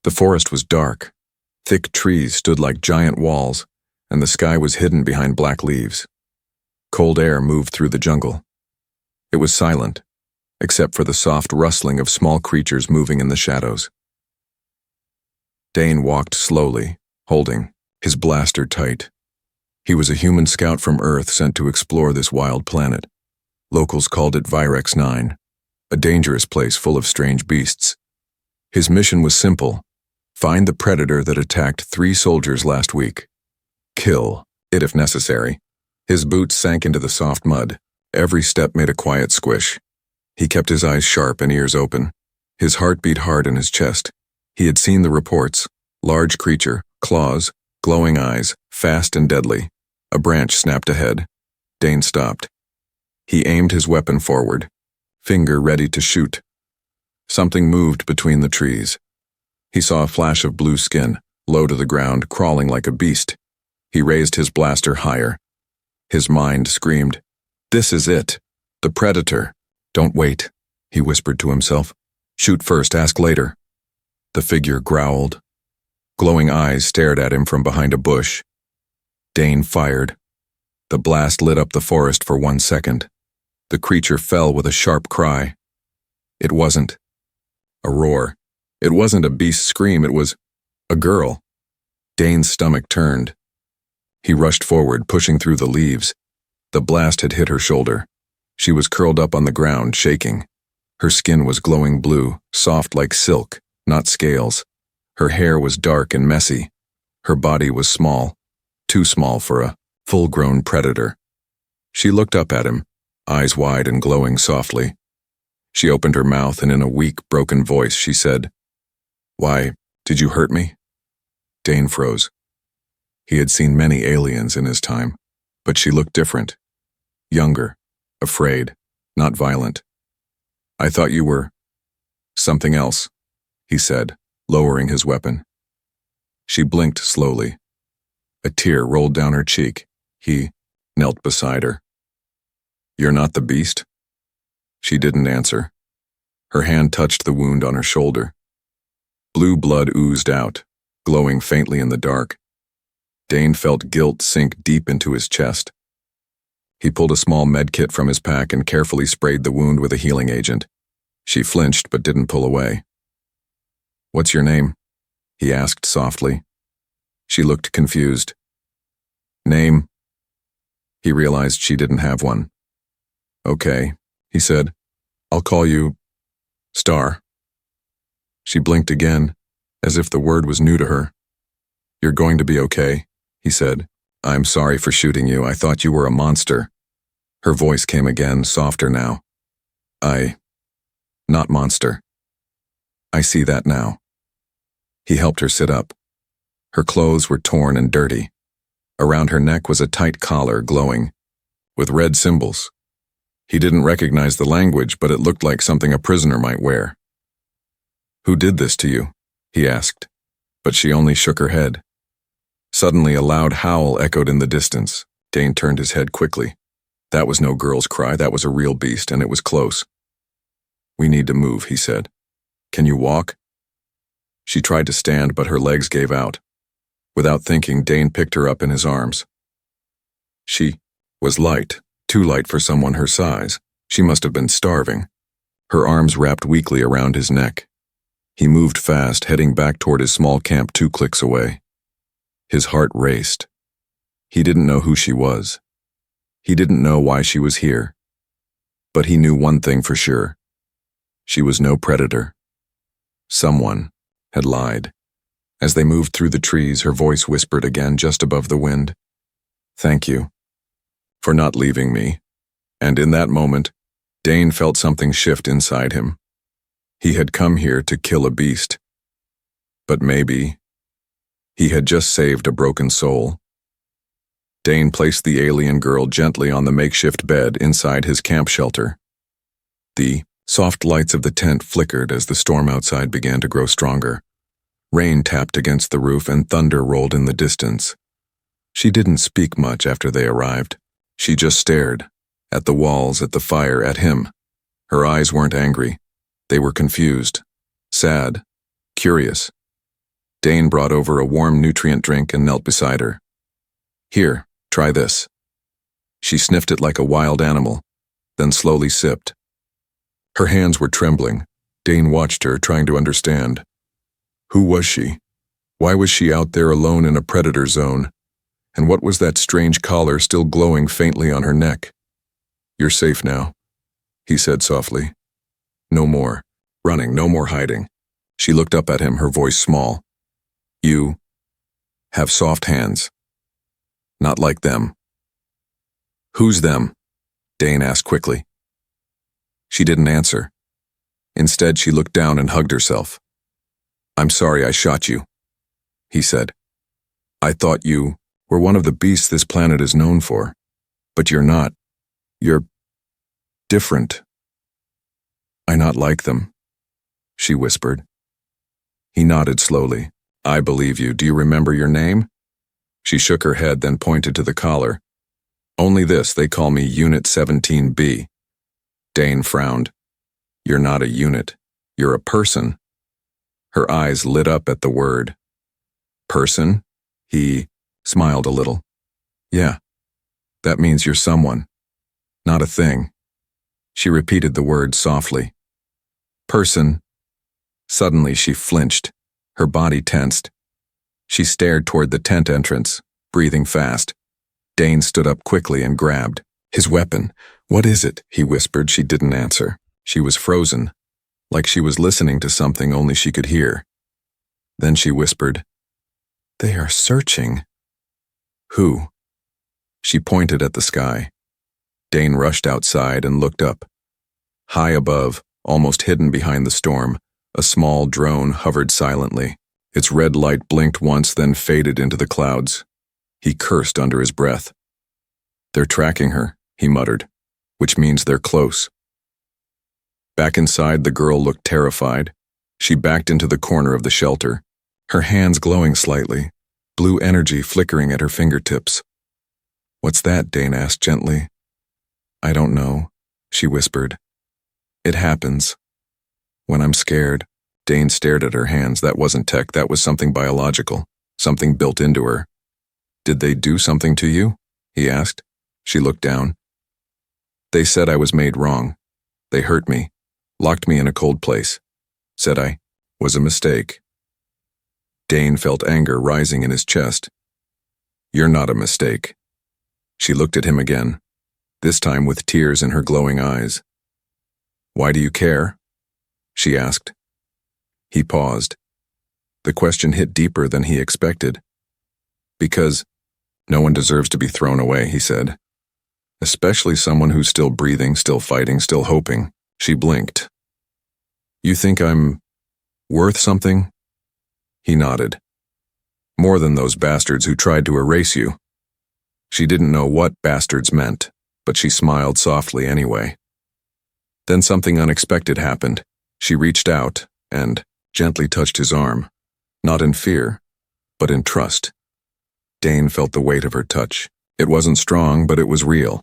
The forest was dark. Thick trees stood like giant walls, and the sky was hidden behind black leaves. Cold air moved through the jungle. It was silent, except for the soft rustling of small creatures moving in the shadows. Dane walked slowly, holding his blaster tight. He was a human scout from Earth sent to explore this wild planet. Locals called it Virex 9, a dangerous place full of strange beasts. His mission was simple: find the predator that attacked 3 soldiers last week. Kill it if necessary. His boots sank into the soft mud. Every step made a quiet squish. He kept his eyes sharp and ears open. His heart beat hard in his chest. He had seen the reports. Large creature, claws, glowing eyes, fast and deadly. A branch snapped ahead. Dane stopped. He aimed his weapon forward, finger ready to shoot. Something moved between the trees. He saw a flash of blue skin, low to the ground, crawling like a beast. He raised his blaster higher. His mind screamed, "This is it. The predator." "Don't wait," he whispered to himself. "Shoot first, ask later." The figure growled. Glowing eyes stared at him from behind a bush. Dane fired. The blast lit up the forest for 1 second. The creature fell with a sharp cry. It wasn't a roar. It wasn't a beast's scream. It was a girl. Dane's stomach turned. He rushed forward, pushing through the leaves. The blast had hit her shoulder. She was curled up on the ground, shaking. Her skin was glowing blue, soft like silk, not scales. Her hair was dark and messy. Her body was small, too small for a full-grown predator. She looked up at him, eyes wide and glowing softly. She opened her mouth and in a weak, broken voice she said, "Why, did you hurt me?" Dane froze. He had seen many aliens in his time, but she looked different. Younger, afraid, not violent. "I thought you were something else," he said, lowering his weapon. She blinked slowly. A tear rolled down her cheek. He knelt beside her. "You're not the beast?" She didn't answer. Her hand touched the wound on her shoulder. Blue blood oozed out, glowing faintly in the dark. Dane felt guilt sink deep into his chest. He pulled a small med kit from his pack and carefully sprayed the wound with a healing agent. She flinched but didn't pull away. "What's your name?" he asked softly. She looked confused. "Name?" He realized she didn't have one. "Okay," he said. "I'll call you Star." She blinked again, as if the word was new to her. "You're going to be okay," he said. "I'm sorry for shooting you. I thought you were a monster." Her voice came again, softer now. Not monster. I see that now." He helped her sit up. Her clothes were torn and dirty. Around her neck was a tight collar, glowing, with red symbols. He didn't recognize the language, but it looked like something a prisoner might wear. "Who did this to you?" he asked, but she only shook her head. Suddenly, a loud howl echoed in the distance. Dane turned his head quickly. That was no girl's cry, that was a real beast, and it was close. "We need to move," he said. "Can you walk?" She tried to stand, but her legs gave out. Without thinking, Dane picked her up in his arms. She was light, too light for someone her size. She must have been starving. Her arms wrapped weakly around his neck. He moved fast, heading back toward his small camp 2 clicks away. His heart raced. He didn't know who she was. He didn't know why she was here. But he knew one thing for sure. She was no predator. Someone had lied. As they moved through the trees, her voice whispered again just above the wind. "Thank you for not leaving me." And in that moment, Dane felt something shift inside him. He had come here to kill a beast. But maybe he had just saved a broken soul. Dane placed the alien girl gently on the makeshift bed inside his camp shelter. The soft lights of the tent flickered as the storm outside began to grow stronger. Rain tapped against the roof and thunder rolled in the distance. She didn't speak much after they arrived. She just stared, at the walls, at the fire, at him. Her eyes weren't angry. They were confused, sad, curious. Dane brought over a warm nutrient drink and knelt beside her. Here, try this. She sniffed it like a wild animal, then slowly sipped. Her hands were trembling. Dane watched her, trying to understand. Who was she? Why was she out there alone in a predator zone? And what was that strange collar still glowing faintly on her neck? You're safe now, he said softly. No more running, no more hiding. She looked up at him, her voice small. You have soft hands. Not like them. Who's them? Dane asked quickly. She didn't answer. Instead, she looked down and hugged herself. I'm sorry I shot you, he said. I thought you were one of the beasts this planet is known for. But you're not. You're different. I not like them, she whispered. He nodded slowly. I believe you. Do you remember your name? She shook her head, then pointed to the collar. Only this, they call me Unit 17B. Dane frowned. You're not a unit. You're a person. Her eyes lit up at the word. Person? He smiled a little. Yeah, that means you're someone, not a thing. She repeated the word softly. Person. Suddenly she flinched, her body tensed. She stared toward the tent entrance, breathing fast. Dane stood up quickly and grabbed his weapon. What is it? He whispered. She didn't answer. She was frozen, like she was listening to something only she could hear. Then she whispered, They are searching. Who? She pointed at the sky. Dane rushed outside and looked up. High above, almost hidden behind the storm, a small drone hovered silently. Its red light blinked once, then faded into the clouds. He cursed under his breath. They're tracking her, he muttered, which means they're close. Back inside, the girl looked terrified. She backed into the corner of the shelter, her hands glowing slightly, blue energy flickering at her fingertips. What's that? Dane asked gently. I don't know, she whispered. It happens. When I'm scared. Dane stared at her hands. That wasn't tech, that was something biological, something built into her. Did they do something to you? He asked. She looked down. They said I was made wrong. They hurt me, locked me in a cold place. Said I was a mistake. Dane felt anger rising in his chest. You're not a mistake. She looked at him again, this time with tears in her glowing eyes. Why do you care? She asked. He paused. The question hit deeper than he expected. Because no one deserves to be thrown away, he said. Especially someone who's still breathing, still fighting, still hoping. She blinked. You think I'm worth something? He nodded. More than those bastards who tried to erase you. She didn't know what bastards meant, but she smiled softly anyway. Then something unexpected happened. She reached out and gently touched his arm, not in fear, but in trust. Dane felt the weight of her touch. It wasn't strong, but it was real.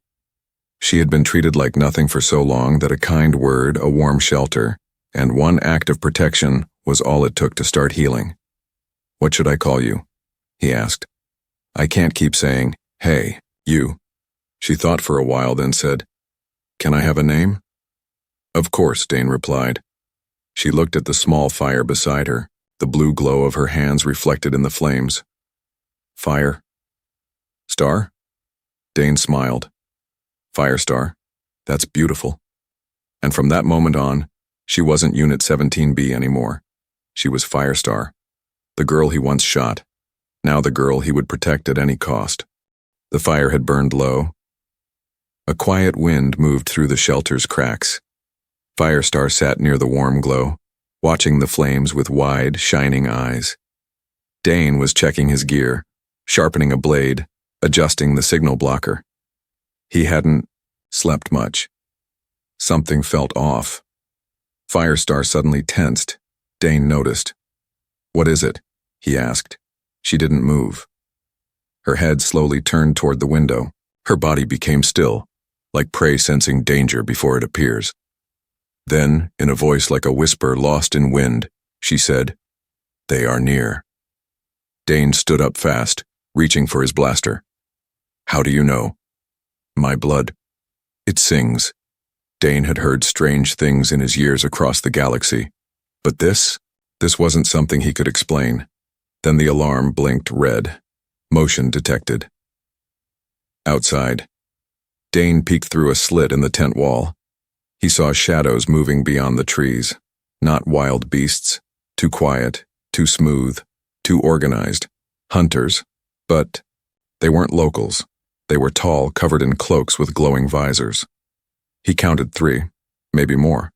She had been treated like nothing for so long that a kind word, a warm shelter, and one act of protection was all it took to start healing. What should I call you? He asked. I can't keep saying, hey, you. She thought for a while, then said, Can I have a name? Of course, Dane replied. She looked at the small fire beside her, the blue glow of her hands reflected in the flames. Fire? Star? Dane smiled. Firestar. That's beautiful. And from that moment on, she wasn't Unit 17B anymore. She was Firestar, the girl he once shot, now the girl he would protect at any cost. The fire had burned low. A quiet wind moved through the shelter's cracks. Firestar sat near the warm glow, watching the flames with wide, shining eyes. Dane was checking his gear, sharpening a blade, adjusting the signal blocker. He hadn't slept much. Something felt off. Firestar suddenly tensed. Dane noticed. What is it? He asked. She didn't move. Her head slowly turned toward the window. Her body became still, like prey sensing danger before it appears. Then, in a voice like a whisper lost in wind, she said, They are near. Dane stood up fast, reaching for his blaster. How do you know? My blood. It sings. Dane had heard strange things in his years across the galaxy. But this wasn't something he could explain. Then the alarm blinked red. Motion detected. Outside, Dane peeked through a slit in the tent wall. He saw shadows moving beyond the trees. Not wild beasts, too quiet, too smooth, too organized. Hunters, but they weren't locals. They were tall, covered in cloaks with glowing visors. He counted 3, maybe more.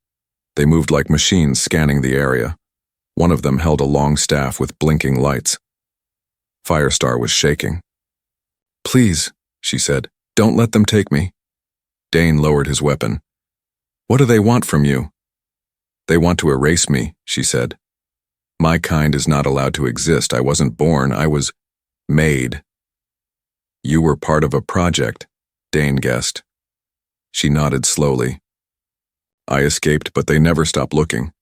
They moved like machines scanning the area. One of them held a long staff with blinking lights. Firestar was shaking. Please, she said, don't let them take me. Dane lowered his weapon. What do they want from you? They want to erase me, she said. My kind is not allowed to exist. I wasn't born, I was made. You were part of a project, Dane guessed. She nodded slowly. I escaped, but they never stopped looking.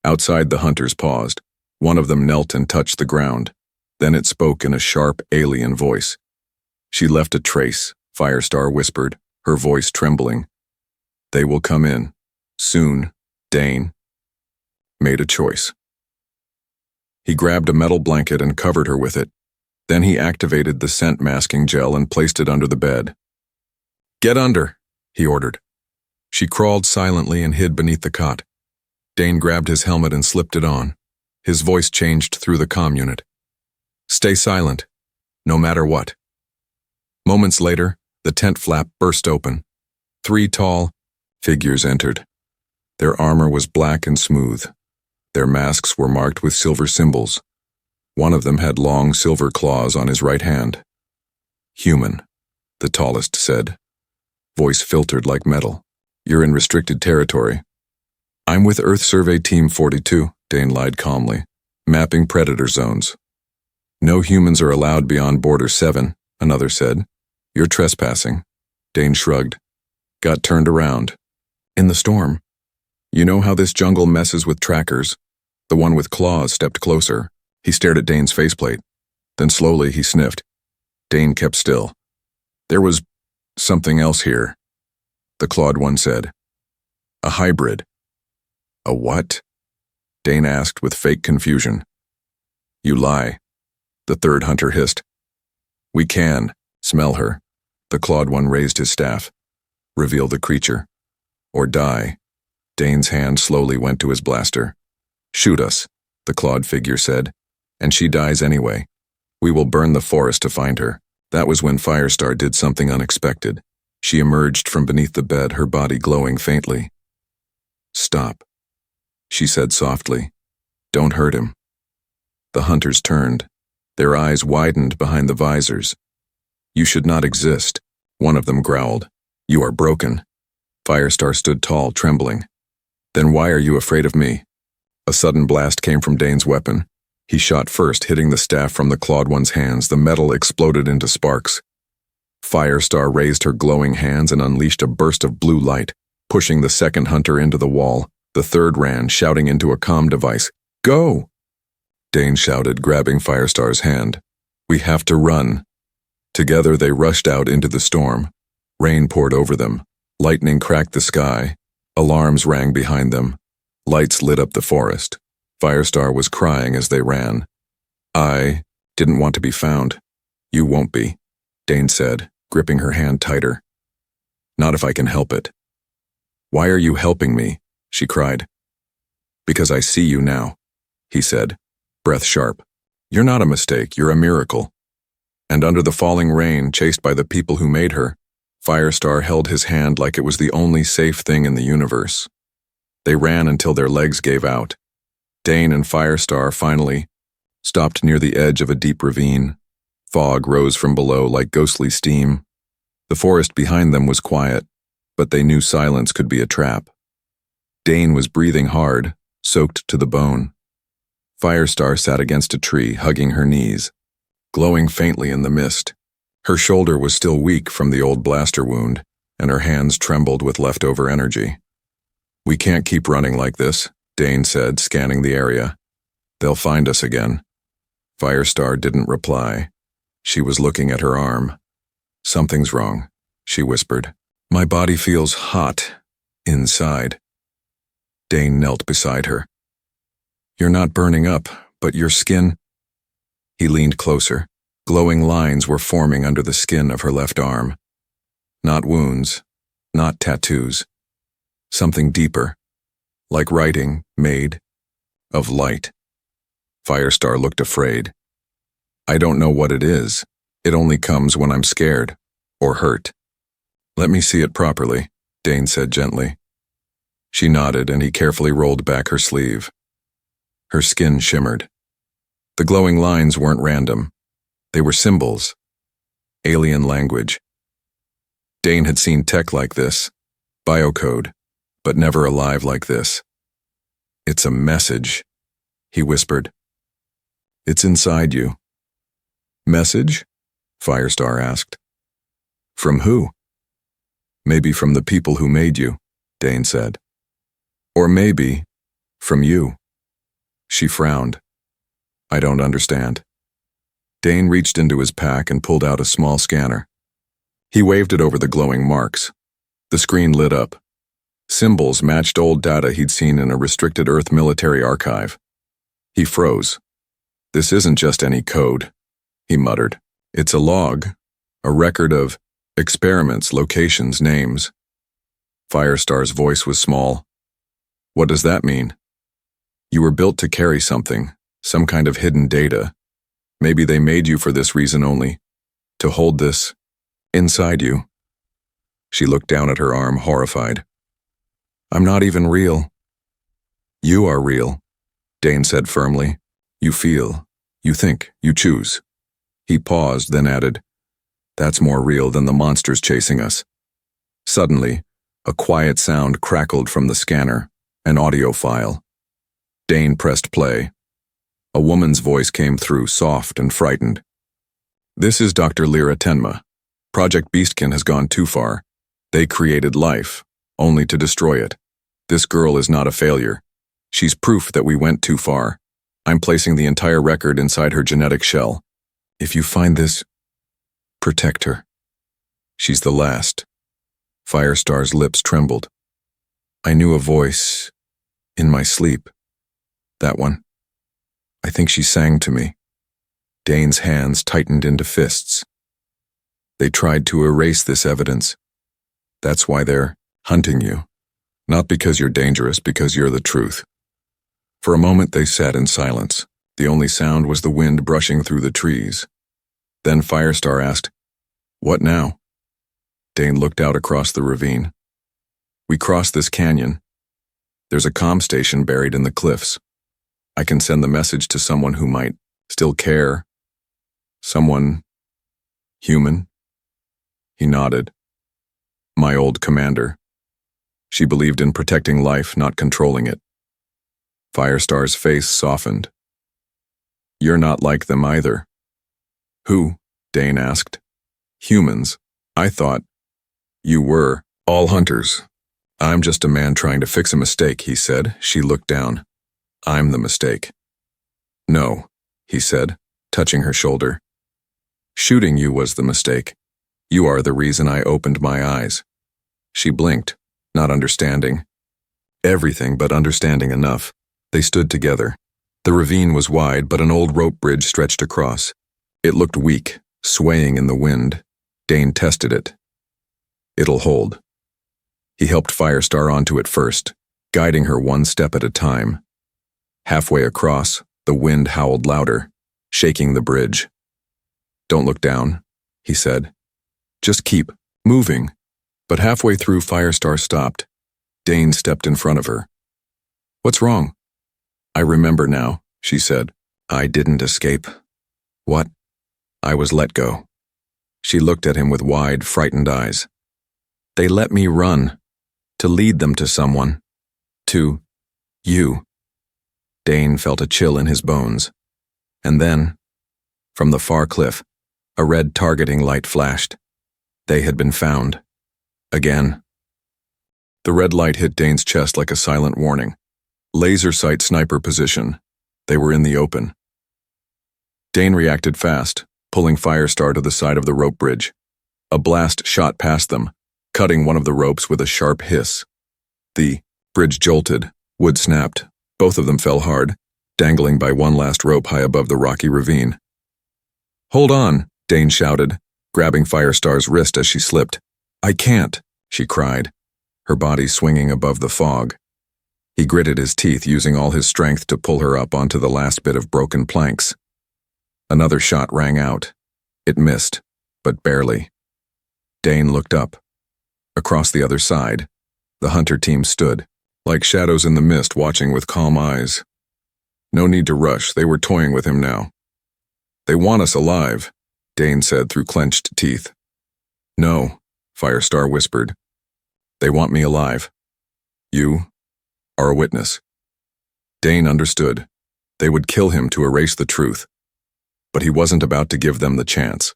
Outside, the hunters paused. One of them knelt and touched the ground. Then it spoke in a sharp, alien voice. She left a trace, Firestar whispered, her voice trembling. They will come in. Soon, Dane made a choice. He grabbed a metal blanket and covered her with it. Then he activated the scent-masking gel and placed it under the bed. Get under, he ordered. She crawled silently and hid beneath the cot. Dane grabbed his helmet and slipped it on. His voice changed through the comm unit. Stay silent, no matter what. Moments later, the tent flap burst open. 3 tall figures entered. Their armor was black and smooth. Their masks were marked with silver symbols. One of them had long silver claws on his right hand. Human, the tallest said. Voice filtered like metal. You're in restricted territory. I'm with Earth Survey Team 42, Dane lied calmly. Mapping predator zones. No humans are allowed beyond Border 7, another said. You're trespassing. Dane shrugged. Got turned around. In the storm. You know how this jungle messes with trackers? The one with claws stepped closer. He stared at Dane's faceplate. Then slowly he sniffed. Dane kept still. There was something else here, the clawed one said. A hybrid. A what? Dane asked with fake confusion. You lie, the third hunter hissed. We can smell her. The clawed one raised his staff. Reveal the creature. Or die. Dane's hand slowly went to his blaster. Shoot us, the clawed figure said. And she dies anyway. We will burn the forest to find her. That was when Firestar did something unexpected. She emerged from beneath the bed, her body glowing faintly. Stop, she said softly. Don't hurt him. The hunters turned. Their eyes widened behind the visors. You should not exist, one of them growled. You are broken. Firestar stood tall, trembling. Then why are you afraid of me? A sudden blast came from Dane's weapon. He shot first, hitting the staff from the clawed one's hands. The metal exploded into sparks. Firestar raised her glowing hands and unleashed a burst of blue light, pushing the second hunter into the wall. The third ran, shouting into a comm device. Go! Dane shouted, grabbing Firestar's hand. We have to run. Together they rushed out into the storm. Rain poured over them. Lightning cracked the sky. Alarms rang behind them. Lights lit up the forest. Firestar was crying as they ran. I didn't want to be found. You won't be, Dane said, gripping her hand tighter. Not if I can help it. Why are you helping me? She cried. Because I see you now, he said, breath sharp. You're not a mistake, you're a miracle. And under the falling rain, chased by the people who made her, Firestar held his hand like it was the only safe thing in the universe. They ran until their legs gave out. Dane and Firestar finally stopped near the edge of a deep ravine. Fog rose from below like ghostly steam. The forest behind them was quiet, but they knew silence could be a trap. Dane was breathing hard, soaked to the bone. Firestar sat against a tree, hugging her knees, glowing faintly in the mist. Her shoulder was still weak from the old blaster wound, and her hands trembled with leftover energy. We can't keep running like this, Dane said, scanning the area. They'll find us again. Firestar didn't reply. She was looking at her arm. "Something's wrong," she whispered. "My body feels hot inside." Dane knelt beside her. "You're not burning up, but your skin—" He leaned closer. Glowing lines were forming under the skin of her left arm. Not wounds, not tattoos. Something deeper, like writing made of light. Firestar looked afraid. "I don't know what it is. It only comes when I'm scared or hurt." "Let me see it properly," Dane said gently. She nodded, and he carefully rolled back her sleeve. Her skin shimmered. The glowing lines weren't random. They were symbols. Alien language. Dane had seen tech like this, biocode, but never alive like this. "It's a message," he whispered. "It's inside you." "Message?" Firestar asked. "From who?" "Maybe from the people who made you," Dane said. "Or maybe from you." She frowned. "I don't understand." Dane reached into his pack and pulled out a small scanner. He waved it over the glowing marks. The screen lit up. Symbols matched old data he'd seen in a restricted Earth military archive. He froze. "This isn't just any code," he muttered. "It's a log, a record of experiments, locations, names." Firestar's voice was small. "What does that mean?" "You were built to carry something, some kind of hidden data. Maybe they made you for this reason only, to hold this inside you." She looked down at her arm, horrified. "I'm not even real." "You are real," Dane said firmly. "You feel, you think, you choose." He paused, then added, "That's more real than the monsters chasing us." Suddenly, a quiet sound crackled from the scanner, an audio file. Dane pressed play. A woman's voice came through, soft and frightened. "This is Dr. Lyra Tenma. Project Beastkin has gone too far. They created life, only to destroy it. This girl is not a failure. She's proof that we went too far. I'm placing the entire record inside her genetic shell. If you find this, protect her. She's the last." Firestar's lips trembled. "I knew a voice in my sleep. That one. I think she sang to me." Dane's hands tightened into fists. "They tried to erase this evidence. That's why they're hunting you. Not because you're dangerous, because you're the truth." For a moment they sat in silence. The only sound was the wind brushing through the trees. Then Firestar asked, "What now?" Dane looked out across the ravine. "We crossed this canyon. There's a comm station buried in the cliffs. I can send the message to someone who might still care. Someone human." He nodded. "My old commander. She believed in protecting life, not controlling it." Firestar's face softened. "You're not like them either." "Who?" Dane asked. "Humans. I thought you were all hunters." "I'm just a man trying to fix a mistake," he said. She looked down. "I'm the mistake." "No," he said, touching her shoulder. "Shooting you was the mistake. You are the reason I opened my eyes." She blinked, not understanding. Everything but understanding enough. They stood together. The ravine was wide, but an old rope bridge stretched across. It looked weak, swaying in the wind. Dane tested it. "It'll hold." He helped Firestar onto it first, guiding her one step at a time. Halfway across, the wind howled louder, shaking the bridge. "Don't look down," he said. "Just keep moving." But halfway through, Firestar stopped. Dane stepped in front of her. "What's wrong?" "I remember now," she said. "I didn't escape." "What?" "I was let go." She looked at him with wide, frightened eyes. "They let me run, to lead them to someone. To you." Dane felt a chill in his bones. And then, from the far cliff, a red targeting light flashed. They had been found. Again. The red light hit Dane's chest like a silent warning. Laser sight sniper position. They were in the open. Dane reacted fast, pulling Firestar to the side of the rope bridge. A blast shot past them, cutting one of the ropes with a sharp hiss. The bridge jolted, wood snapped. Both of them fell hard, dangling by one last rope high above the rocky ravine. "Hold on," Dane shouted, grabbing Firestar's wrist as she slipped. "I can't," she cried, her body swinging above the fog. He gritted his teeth, using all his strength to pull her up onto the last bit of broken planks. Another shot rang out. It missed, but barely. Dane looked up. Across the other side, the hunter team stood, like shadows in the mist, watching with calm eyes. No need to rush, they were toying with him now. "They want us alive," Dane said through clenched teeth. "No," Firestar whispered. "They want me alive. You are a witness." Dane understood. They would kill him to erase the truth. But he wasn't about to give them the chance.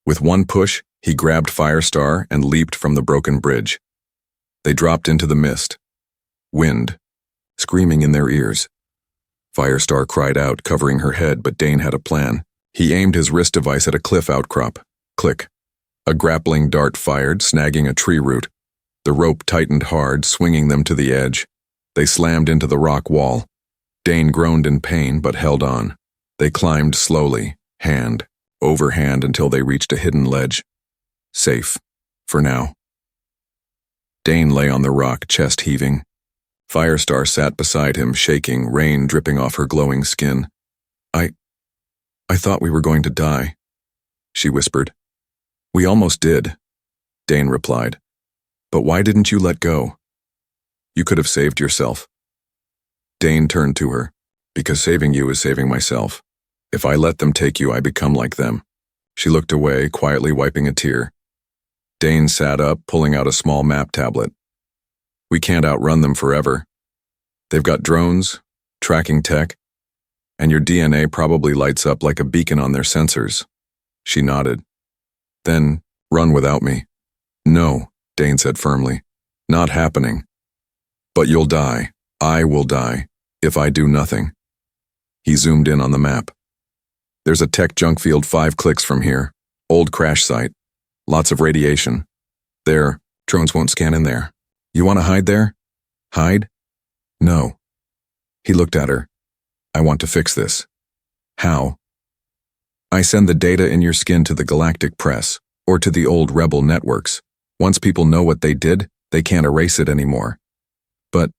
With one push, he grabbed Firestar and leaped from the broken bridge. They dropped into the mist. Wind, screaming in their ears. Firestar cried out, covering her head, but Dane had a plan. He aimed his wrist device at a cliff outcrop. Click. A grappling dart fired, snagging a tree root. The rope tightened hard, swinging them to the edge. They slammed into the rock wall. Dane groaned in pain, but held on. They climbed slowly, hand over hand, until they reached a hidden ledge. Safe, for now. Dane lay on the rock, chest heaving. Firestar sat beside him, shaking, rain dripping off her glowing skin. I thought we were going to die," she whispered. "We almost did," Dane replied. "But why didn't you let go? You could have saved yourself." Dane turned to her. "Because saving you is saving myself. If I let them take you, I become like them." She looked away, quietly wiping a tear. Dane sat up, pulling out a small map tablet. "We can't outrun them forever. They've got drones, tracking tech, and your DNA probably lights up like a beacon on their sensors." She nodded. "Then, run without me." "No," Dane said firmly. "Not happening. But you'll die. I will die, if I do nothing." He zoomed in on the map. "There's a tech junk field 5 clicks from here. Old crash site. Lots of radiation. There, drones won't scan in there. You want to hide there? Hide?" "No." He looked at her. "I want to fix this." "How?" "I send the data in your skin to the galactic press, or to the old rebel networks. Once people know what they did, they can't erase it anymore." "But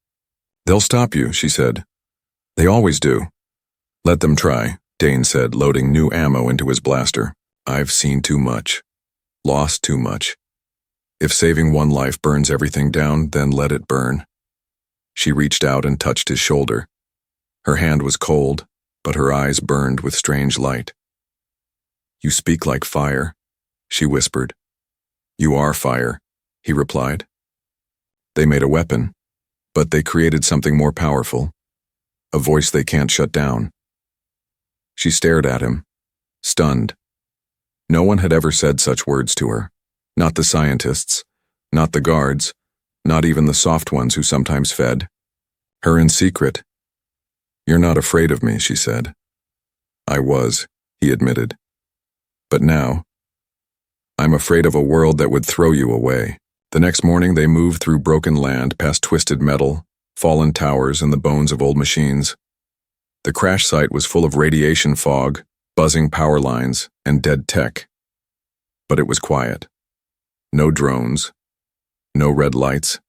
they'll stop you," she said. "They always do." "Let them try," Dane said, loading new ammo into his blaster. "I've seen too much. Lost too much. If saving one life burns everything down, then let it burn." She reached out and touched his shoulder. Her hand was cold, but her eyes burned with strange light. "You speak like fire," she whispered. "You are fire," he replied. "They made a weapon, but they created something more powerful. A voice they can't shut down." She stared at him, stunned. No one had ever said such words to her. Not the scientists, not the guards, not even the soft ones who sometimes fed. Her in secret. "You're not afraid of me," she said. "I was," he admitted. "But now, I'm afraid of a world that would throw you away." The next morning they moved through broken land, past twisted metal, fallen towers, and the bones of old machines. The crash site was full of radiation fog, buzzing power lines, and dead tech. But it was quiet. No drones. No red lights.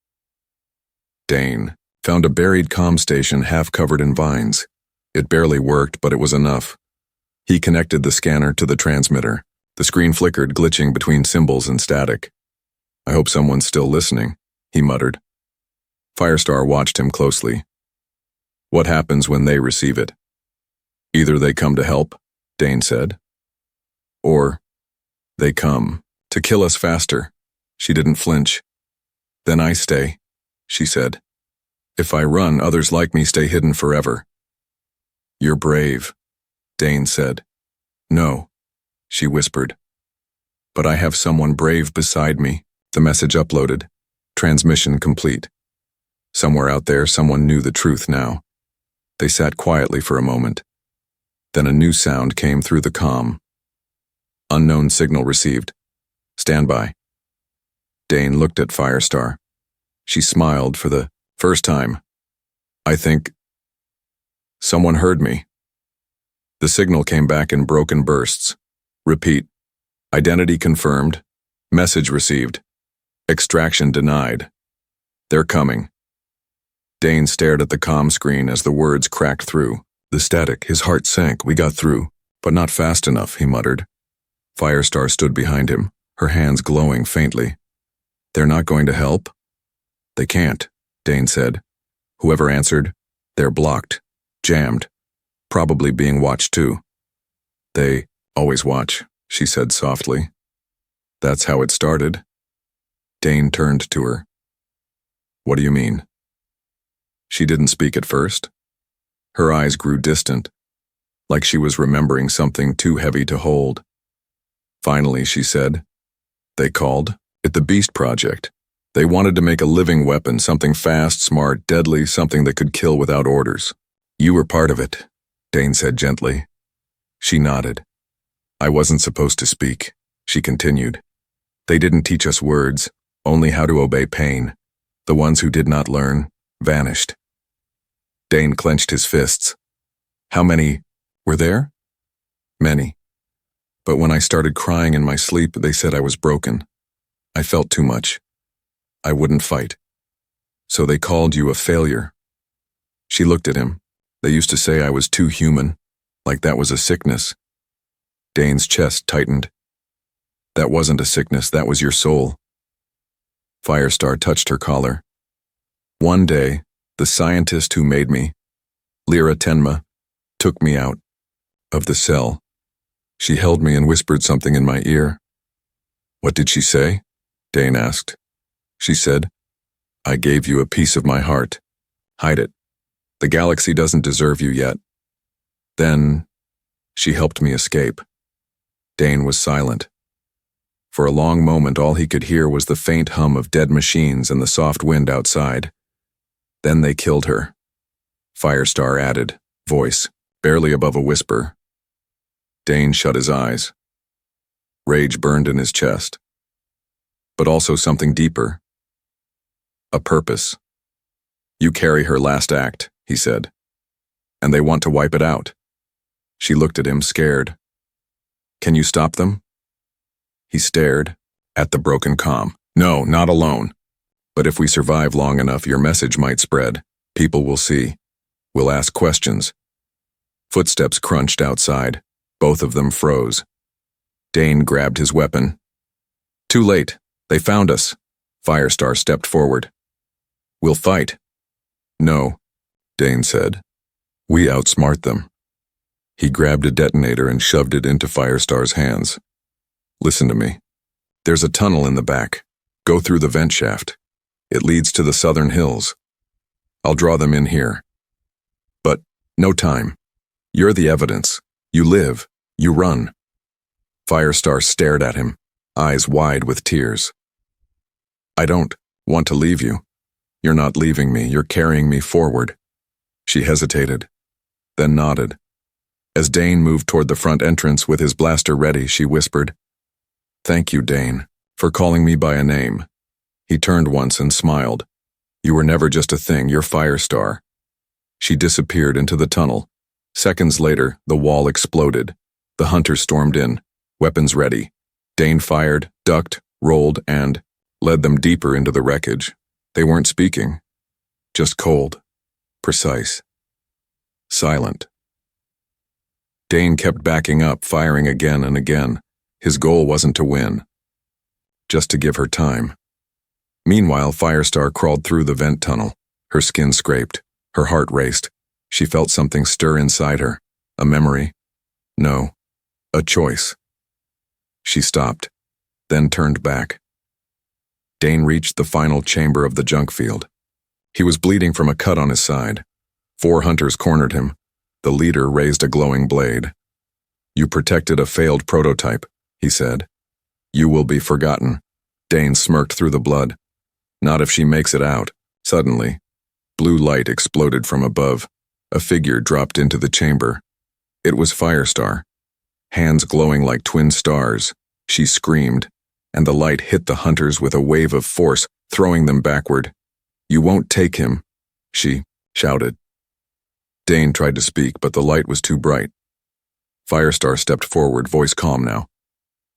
Dane found a buried comm station half covered in vines. It barely worked, but it was enough. He connected the scanner to the transmitter. The screen flickered, glitching between symbols and static. "I hope someone's still listening," he muttered. Firestar watched him closely. "What happens when they receive it?" "Either they come to help," Dane said, "or they come to kill us faster." She didn't flinch. "Then I stay," she said. "If I run, others like me stay hidden forever." "You're brave," Dane said. "No," she whispered. "But I have someone brave beside me." The message uploaded. Transmission complete. Somewhere out there, someone knew the truth now. They sat quietly for a moment. Then a new sound came through the comm. Unknown signal received. Stand by. Dane looked at Firestar. She smiled for the first time. I think someone heard me. The signal came back in broken bursts. Repeat. Identity confirmed. Message received. Extraction denied. They're coming. Dane stared at the comm screen as the words cracked through. The static, his heart sank. We got through, but not fast enough, he muttered. Firestar stood behind him, her hands glowing faintly. They're not going to help? They can't, Dane said. Whoever answered, they're blocked, jammed, probably being watched too. They always watch, she said softly. That's how it started. Dane turned to her. What do you mean? She didn't speak at first. Her eyes grew distant, like she was remembering something too heavy to hold. Finally, she said, they called it the Beast Project. They wanted to make a living weapon, something fast, smart, deadly, something that could kill without orders. You were part of it, Dane said gently. She nodded. I wasn't supposed to speak, she continued. They didn't teach us words, only how to obey pain. The ones who did not learn vanished. Dane clenched his fists. How many were there? Many. But when I started crying in my sleep, they said I was broken. I felt too much. I wouldn't fight. So they called you a failure. She looked at him. They used to say I was too human, like that was a sickness. Dane's chest tightened. That wasn't a sickness, that was your soul. Firestar touched her collar. One day, the scientist who made me, Lyra Tenma, took me out of the cell. She held me and whispered something in my ear. What did she say? Dane asked. She said, I gave you a piece of my heart. Hide it. The galaxy doesn't deserve you yet. Then, she helped me escape. Dane was silent. For a long moment, all he could hear was the faint hum of dead machines and the soft wind outside. Then they killed her. Firestar added, voice, barely above a whisper. Dane shut his eyes. Rage burned in his chest. But also something deeper. A purpose. You carry her last act, he said. And they want to wipe it out. She looked at him, scared. Can you stop them? He stared at the broken comm. No, not alone. But if we survive long enough, your message might spread. People will see. We'll ask questions. Footsteps crunched outside. Both of them froze. Dane grabbed his weapon. Too late. They found us. Firestar stepped forward. We'll fight. No, Dane said. We outsmart them. He grabbed a detonator and shoved it into Firestar's hands. Listen to me. There's a tunnel in the back. Go through the vent shaft. It leads to the southern hills. I'll draw them in here. But no time. You're the evidence. You live. You run. Firestar stared at him, eyes wide with tears. I don't want to leave you. You're not leaving me. You're carrying me forward. She hesitated, then nodded. As Dane moved toward the front entrance with his blaster ready, she whispered, Thank you, Dane, for calling me by a name. He turned once and smiled. You were never just a thing, you're Firestar. She disappeared into the tunnel. Seconds later, the wall exploded. The hunters stormed in, weapons ready. Dane fired, ducked, rolled, and led them deeper into the wreckage. They weren't speaking, just cold, precise, silent. Dane kept backing up, firing again and again. His goal wasn't to win, just to give her time. Meanwhile, Firestar crawled through the vent tunnel. Her skin scraped. Her heart raced. She felt something stir inside her. A memory. No. A choice. She stopped, then turned back. Dane reached the final chamber of the junk field. He was bleeding from a cut on his side. 4 hunters cornered him. The leader raised a glowing blade. You protected a failed prototype, he said. You will be forgotten. Dane smirked through the blood. Not if she makes it out. Suddenly, blue light exploded from above. A figure dropped into the chamber. It was Firestar. Hands glowing like twin stars, she screamed, and the light hit the hunters with a wave of force, throwing them backward. "You won't take him," she shouted. Dane tried to speak, but the light was too bright. Firestar stepped forward, voice calm now.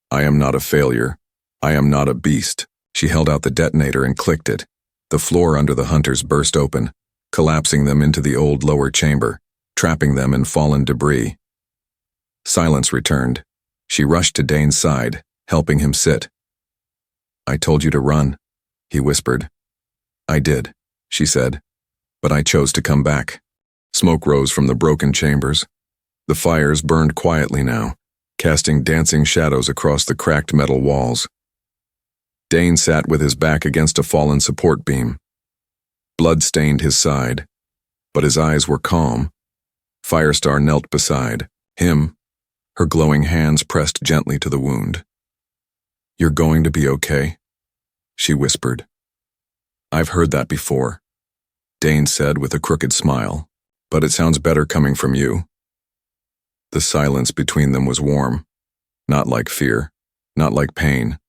"I am not a failure. I am not a beast." She held out the detonator and clicked it. The floor under the hunters burst open, collapsing them into the old lower chamber, trapping them in fallen debris. Silence returned. She rushed to Dane's side, helping him sit. "I told you to run," he whispered. "I did," she said, "but I chose to come back." Smoke rose from the broken chambers. The fires burned quietly now, casting dancing shadows across the cracked metal walls. Dane sat with his back against a fallen support beam. Blood stained his side, but his eyes were calm. Firestar knelt beside him, her glowing hands pressed gently to the wound. "You're going to be okay," she whispered. "I've heard that before," Dane said with a crooked smile, "but it sounds better coming from you." The silence between them was warm, not like fear, not like pain.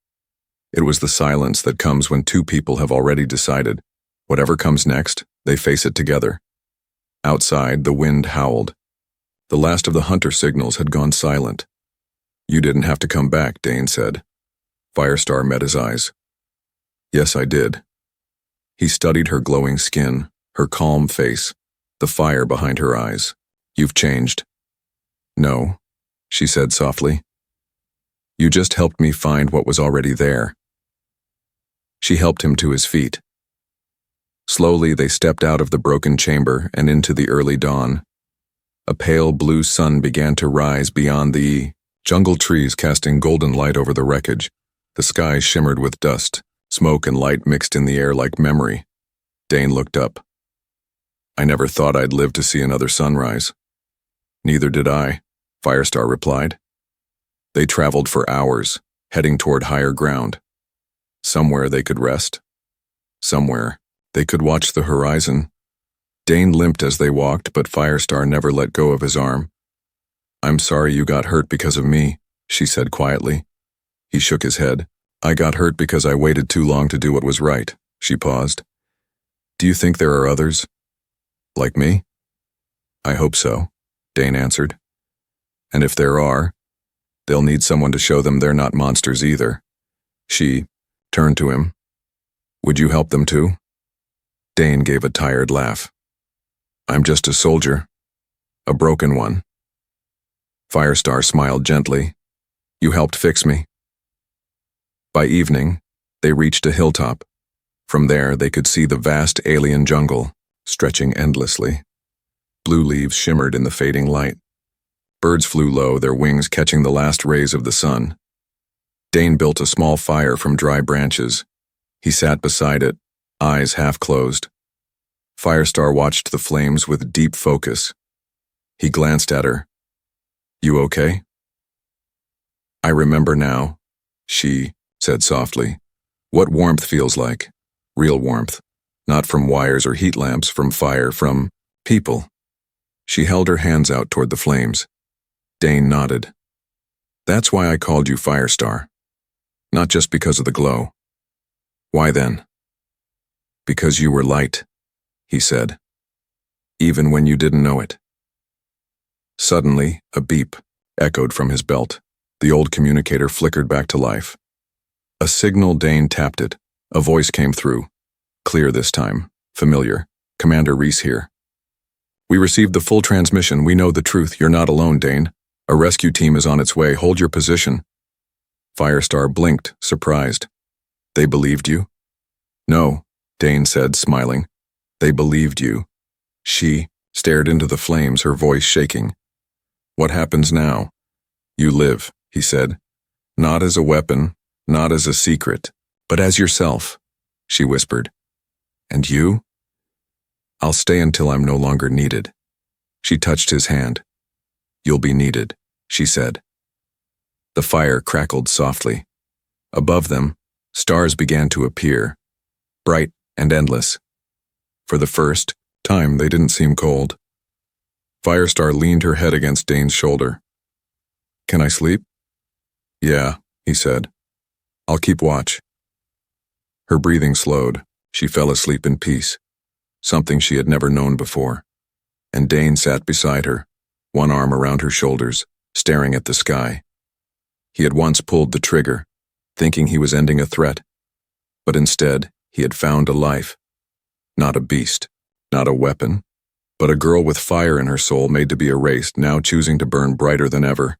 It was the silence that comes when two people have already decided, whatever comes next, they face it together. Outside, the wind howled. The last of the hunter signals had gone silent. "You didn't have to come back," Dane said. Firestar met his eyes. "Yes, I did." He studied her glowing skin, her calm face, the fire behind her eyes. "You've changed." "No," she said softly. "You just helped me find what was already there." She helped him to his feet. Slowly, they stepped out of the broken chamber and into the early dawn. A pale blue sun began to rise beyond the jungle trees, casting golden light over the wreckage. The sky shimmered with dust, smoke and light mixed in the air like memory. Dane looked up. "I never thought I'd live to see another sunrise." "Neither did I," Firestar replied. They traveled for hours, heading toward higher ground. Somewhere they could rest. Somewhere they could watch the horizon. Dane limped as they walked, but Firestar never let go of his arm. "I'm sorry you got hurt because of me," she said quietly. He shook his head. "I got hurt because I waited too long to do what was right." She paused. "Do you think there are others like me?" "I hope so," Dane answered. "And if there are, they'll need someone to show them they're not monsters either." She turned to him. "Would you help them too?" Dane gave a tired laugh. "I'm just a soldier. A broken one." Firestar smiled gently. "You helped fix me." By evening, they reached a hilltop. From there, they could see the vast alien jungle, stretching endlessly. Blue leaves shimmered in the fading light. Birds flew low, their wings catching the last rays of the sun. Dane built a small fire from dry branches. He sat beside it, eyes half closed. Firestar watched the flames with deep focus. He glanced at her. "You okay?" "I remember now," she said softly, "what warmth feels like. Real warmth. Not from wires or heat lamps, from fire, from people." She held her hands out toward the flames. Dane nodded. "That's why I called you Firestar. Not just because of the glow." "Why then?" "Because you were light," he said. "Even when you didn't know it." Suddenly, a beep echoed from his belt. The old communicator flickered back to life. A signal. Dane tapped it. A voice came through. Clear this time. Familiar. "Commander Reese here." "We received the full transmission. We know the truth. You're not alone, Dane. A rescue team is on its way. Hold your position." Firestar blinked, surprised. "They believed you?" "No," Dane said, smiling. "They believed you." She stared into the flames, her voice shaking. "What happens now?" "You live," he said. "Not as a weapon, not as a secret, but as yourself," she whispered. "And you?" "I'll stay until I'm no longer needed." She touched his hand. "You'll be needed," she said. The fire crackled softly. Above them, stars began to appear, bright and endless. For the first time, they didn't seem cold. Firestar leaned her head against Dane's shoulder. "Can I sleep?" "Yeah," he said. "I'll keep watch." Her breathing slowed. She fell asleep in peace, something she had never known before. And Dane sat beside her, one arm around her shoulders, staring at the sky. He had once pulled the trigger, thinking he was ending a threat, but instead he had found a life. Not a beast, not a weapon, but a girl with fire in her soul made to be erased, now choosing to burn brighter than ever.